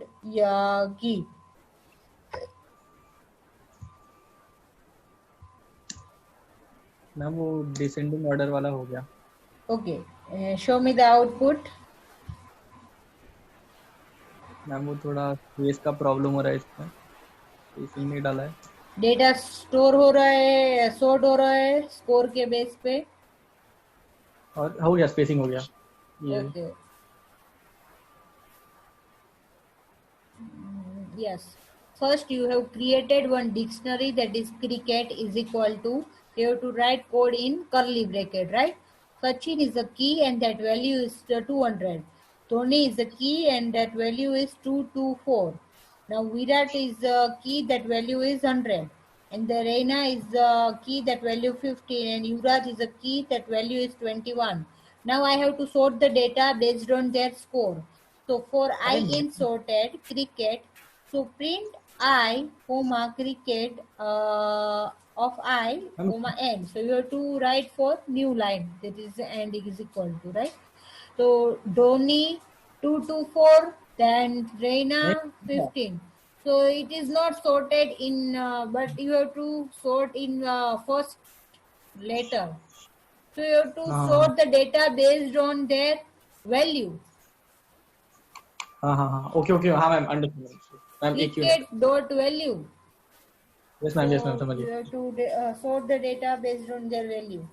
key. Ma'am वो descending order वाला हो गया। Okay. Show me the output. Ma'am वो थोड़ा space का problem हो रहा है इसमें, स्पेसिंग नहीं डाला है। डेटा स्टोर हो रहा है, सॉर्ट हो रहा है स्कोर के बेस पे, और हो गया, स्पेसिंग हो गया ये। Okay, yes. First you have created one dictionary, that is cricket is equal to, you have to write code in curly bracket, right? Sachin is the key and that value is 200. Dhoni is the key and that value is 224. Now Virat is the key, that value is 100. And the Reina is the key, that value 15. And Yuvraj is the key, that value is 21. Now I have to sort the data based on their score. So for I in sorted cricket, so print I, comma, cricket of I, comma, n. So you have to write for new line, that is and is equal to, right? So Dhoni 224, then Reina 15. So it is not sorted in, but you have to sort in first letter. So you have to sort the data based on their value. हाँ हाँ हाँ, okay okay, हाँ ma'am understand ma'am. एक Cricket dot value. Yes ma'am, yes ma'am, समझ You गया। have to sort the data based on their value.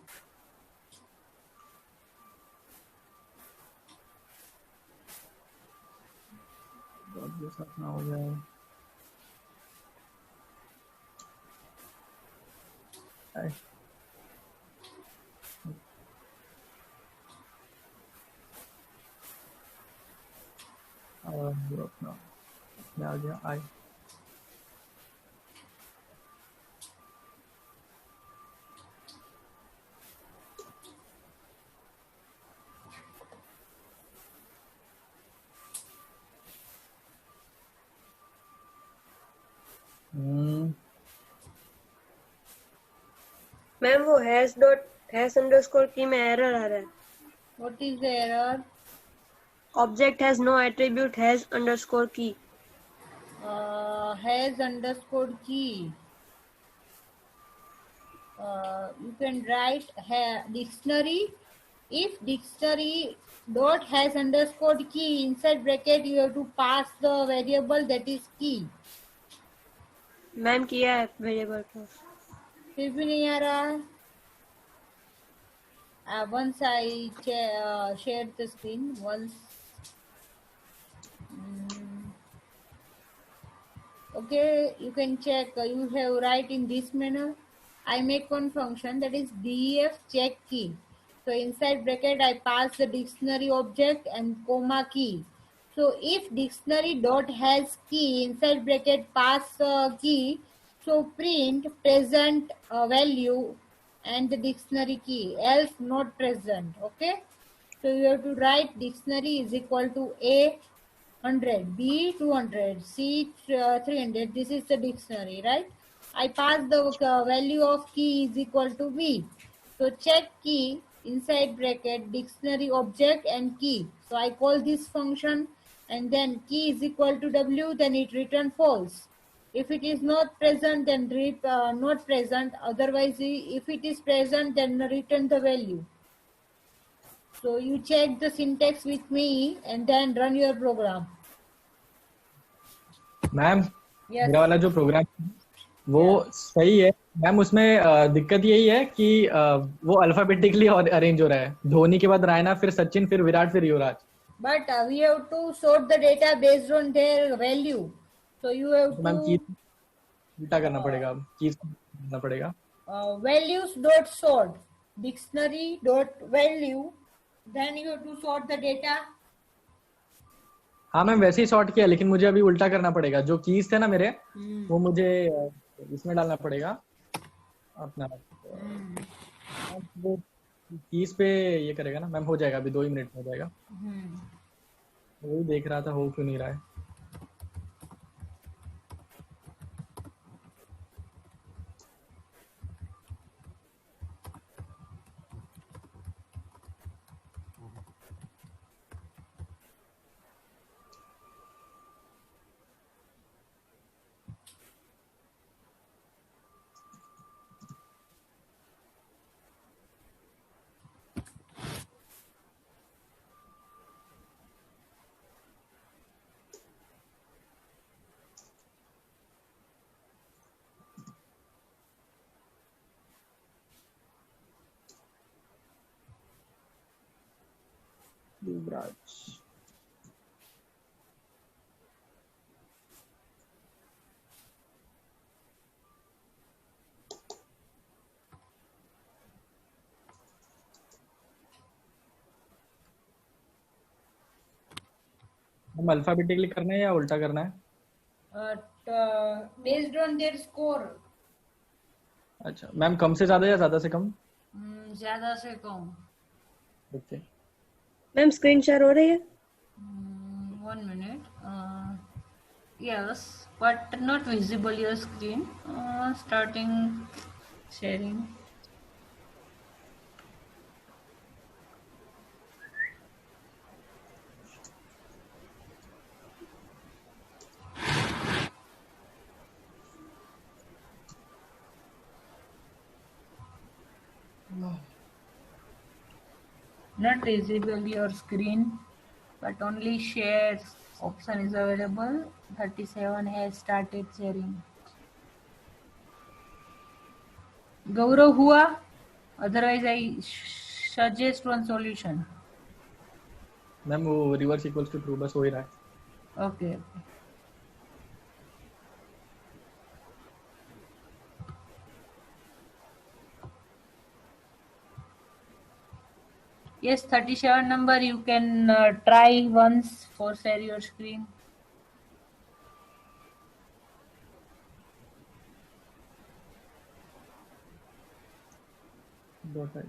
अपना हो गया। अपना आ गया आई। मैम वो हैश अंडरस्कोर की में एरर आ रहा है. What is the error? Object has no attribute has underscore key. Has underscore key. You can write dictionary. If dictionary dot has underscore key inside bracket, you have to pass the variable that is key. Ma'am किया है variable को. फिर भी नहीं आ रहा. Once I shared the screen once. Okay, you can check. You have write in this manner. I make one function that is def check key. So inside bracket I pass the dictionary object and comma key. So if dictionary dot has key inside bracket pass key, so print present value and the dictionary key, else not present. Okay, so you have to write dictionary is equal to A 100, B 200, C 300. This is the dictionary, right? I pass the value of key is equal to B. So check key inside bracket dictionary object and key. So I call this function and then key is equal to W, then it return false. If it is not present, then not present. Otherwise, if it is present, then return the value. So you check the syntax with me and then run your program. Ma'am Yes. मेरा वाला जो programme वो सही है ma'am. उसमें दिक्कत यही है कि वो अल्फाबेटिकली अरेंज हो रहा है. धोनी के बाद रायना, फिर सचिन, फिर विराट, फिर युवराज. But we have to sort the data based on their value. So you have तो मैम to कीज उल्टा करना पड़ेगा. कीज करना पड़ेगा. values dot sort dictionary dot value. Then you have to sort the data. हाँ ma'am वैसे ही sort किया, लेकिन मुझे अभी उल्टा करना पड़ेगा. जो कीज थे ना मेरे, वो मुझे इसमें डालना पड़ेगा अपना. वो कीज पे ये करेगा ना मैम. हो जाएगा अभी 2 ही मिनट में हो जाएगा. वही देख रहा था हो क्यों नहीं रहा है. युवराज हम अल्फाबेटिकली करना है या उल्टा करना है? Based on their score. अच्छा मैम, कम से ज्यादा या ज्यादा से कम? ज्यादा से कम. ओके. मैम स्क्रीन शेयर हो रही है. 1 minute. Yes, but not visible your screen. Starting sharing. Not visible your screen, but only share option is available. 37 has started sharing. Gaurav हुआ? Otherwise I suggest one solution. Ma'am वो reverse equals to true बस हो ही रहा है. Okay. Yes, 37 number you can try once for share your screen. Dot I.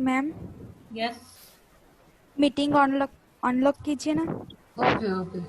Ma'am Yes. Meeting unlock unlock कीजिए ना. Okay, okay.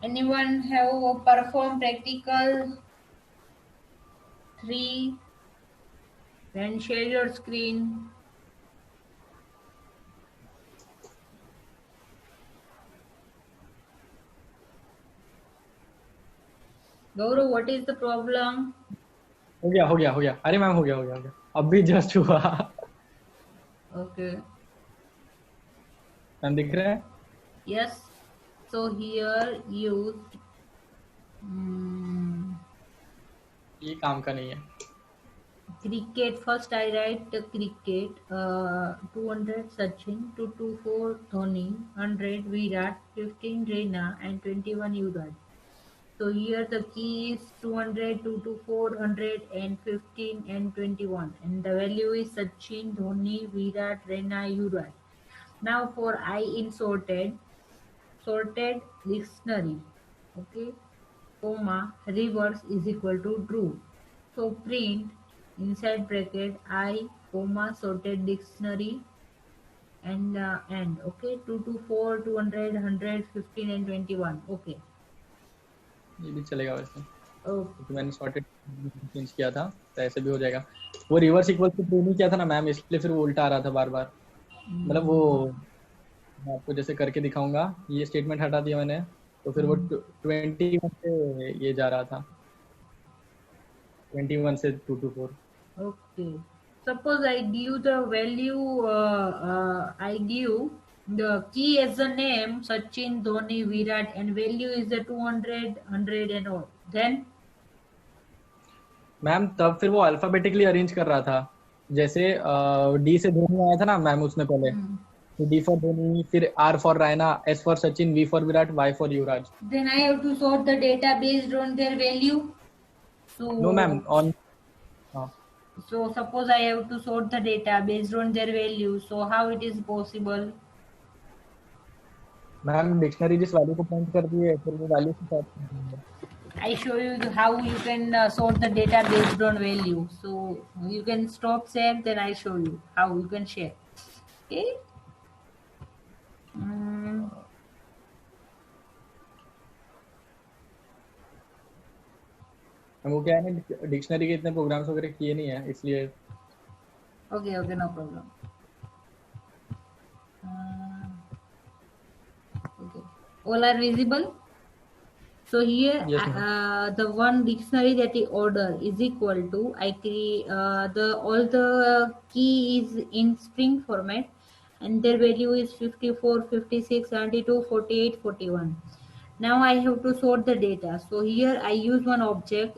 Anyone have performed practical 3? Then share your screen. Gaurav, what is the problem? हो गया. अरे ma'am हो गया. अभी just हुआ. Okay. Ma'am दिख रहा है? Yes. So here use ये काम का नहीं है. cricket. First I write the cricket. 200 Sachin, 224 Dhoni, 100 Virat, 15 Reina, and 21 Yuvraj. So here the key is 200, 224, 100, and 15 and 21. And the value is Sachin, Dhoni, Virat, Reina, Yuvraj. Now for I in sorted dictionary. Okay. Comma reverse is equal to true. So print inside bracket I comma sorted dictionary and okay 2 to 4 200 100 15 and 21. Okay. ये भी चलेगा वैसे. Okay. तो मैंने sorted change किया था तो ऐसे भी हो जाएगा. वो रिवर्स इक्वल टू ट्रू नहीं किया था ना मैम, इसलिए फिर वो उल्टा आ रहा था बार. मतलब वो मैं आपको जैसे करके दिखाऊंगा. ये स्टेटमेंट हटा दिया मैंने तो फिर वो 21 से ये जा रहा था. 21 से 2 to 4. Okay. Suppose I give the value, I give the key as a name, Sachin, Dhoni, Virat, and value is the 200, 100 and all. Then? Ma'am तब फिर वो अल्फाबेटिकली अरेंज कर रहा था. जैसे डी से धोनी आया था ना मैम उसमें पहले. तो डी फॉर धोनी, फिर R for Raina, S for Sachin, V for Virat, Y for Yuvraj. Then I have to sort the data based on their value. So no ma'am on. So suppose I have to sort the data based on their value. So how it is possible? Ma'am dictionary जिस value को point कर दी है फिर वो value से sort कर देंगे. I show you how you can sort the data based on value. So you can stop share, then I show you how you can share. Okay. वो क्या है ना डिक्शनरी के इतने प्रोग्राम्स वगैरह किए नहीं है इसलिए. Okay, no problem. Okay, all are visible. So here Yes, the one dictionary that I order is equal to I create all the key is in string format and their value is 54, 56, 72, 48, 41. Now I have to sort the data. So here I use one object,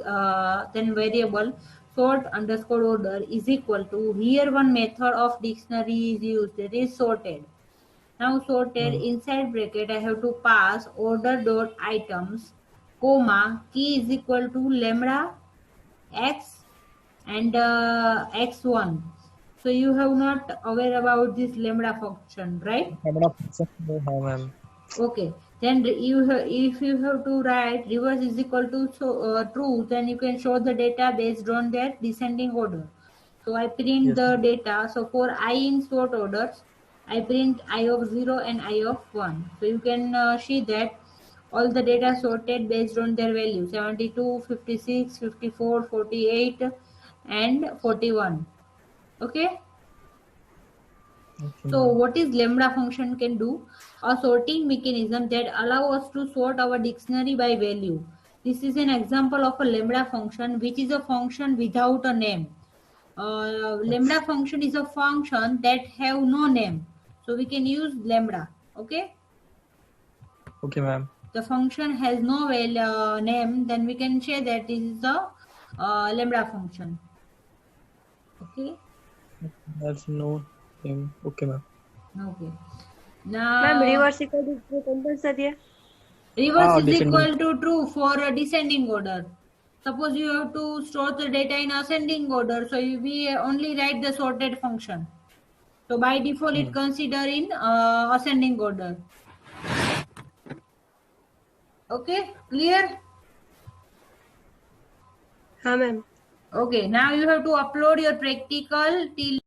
then variable sort underscore order is equal to, here one method of dictionary is used, that is sorted. Now sorted inside bracket I have to pass order dot items comma key is equal to lambda x and x1. So you have not aware about this lambda function, right? Ma'am. Okay. Then if you have to write reverse is equal to true, then you can show the data based on their descending order. So I print Yes, the data. So for I in sort orders, I print I of 0 and I of 1. So you can see that all the data sorted based on their value 72, 56, 54, 48 and 41. Okay. So what is lambda function can do? A sorting mechanism that allow us to sort our dictionary by value. This is an example of a lambda function, which is a function without a name. Lambda function is a function that have no name, so we can use lambda. Okay. Okay, ma'am. The function has no name, then we can say that this is the lambda function. Okay. There's no name. Okay, ma'am. Okay. Now, ma'am reverse equal to true compulsory है. reverse is descending. equal to true for a descending order. Suppose you have to store the data in ascending order, so we only write the sorted function. So by default, it consider in ascending order. Okay, clear? हाँ ma'am. Okay, now you have to upload your practical till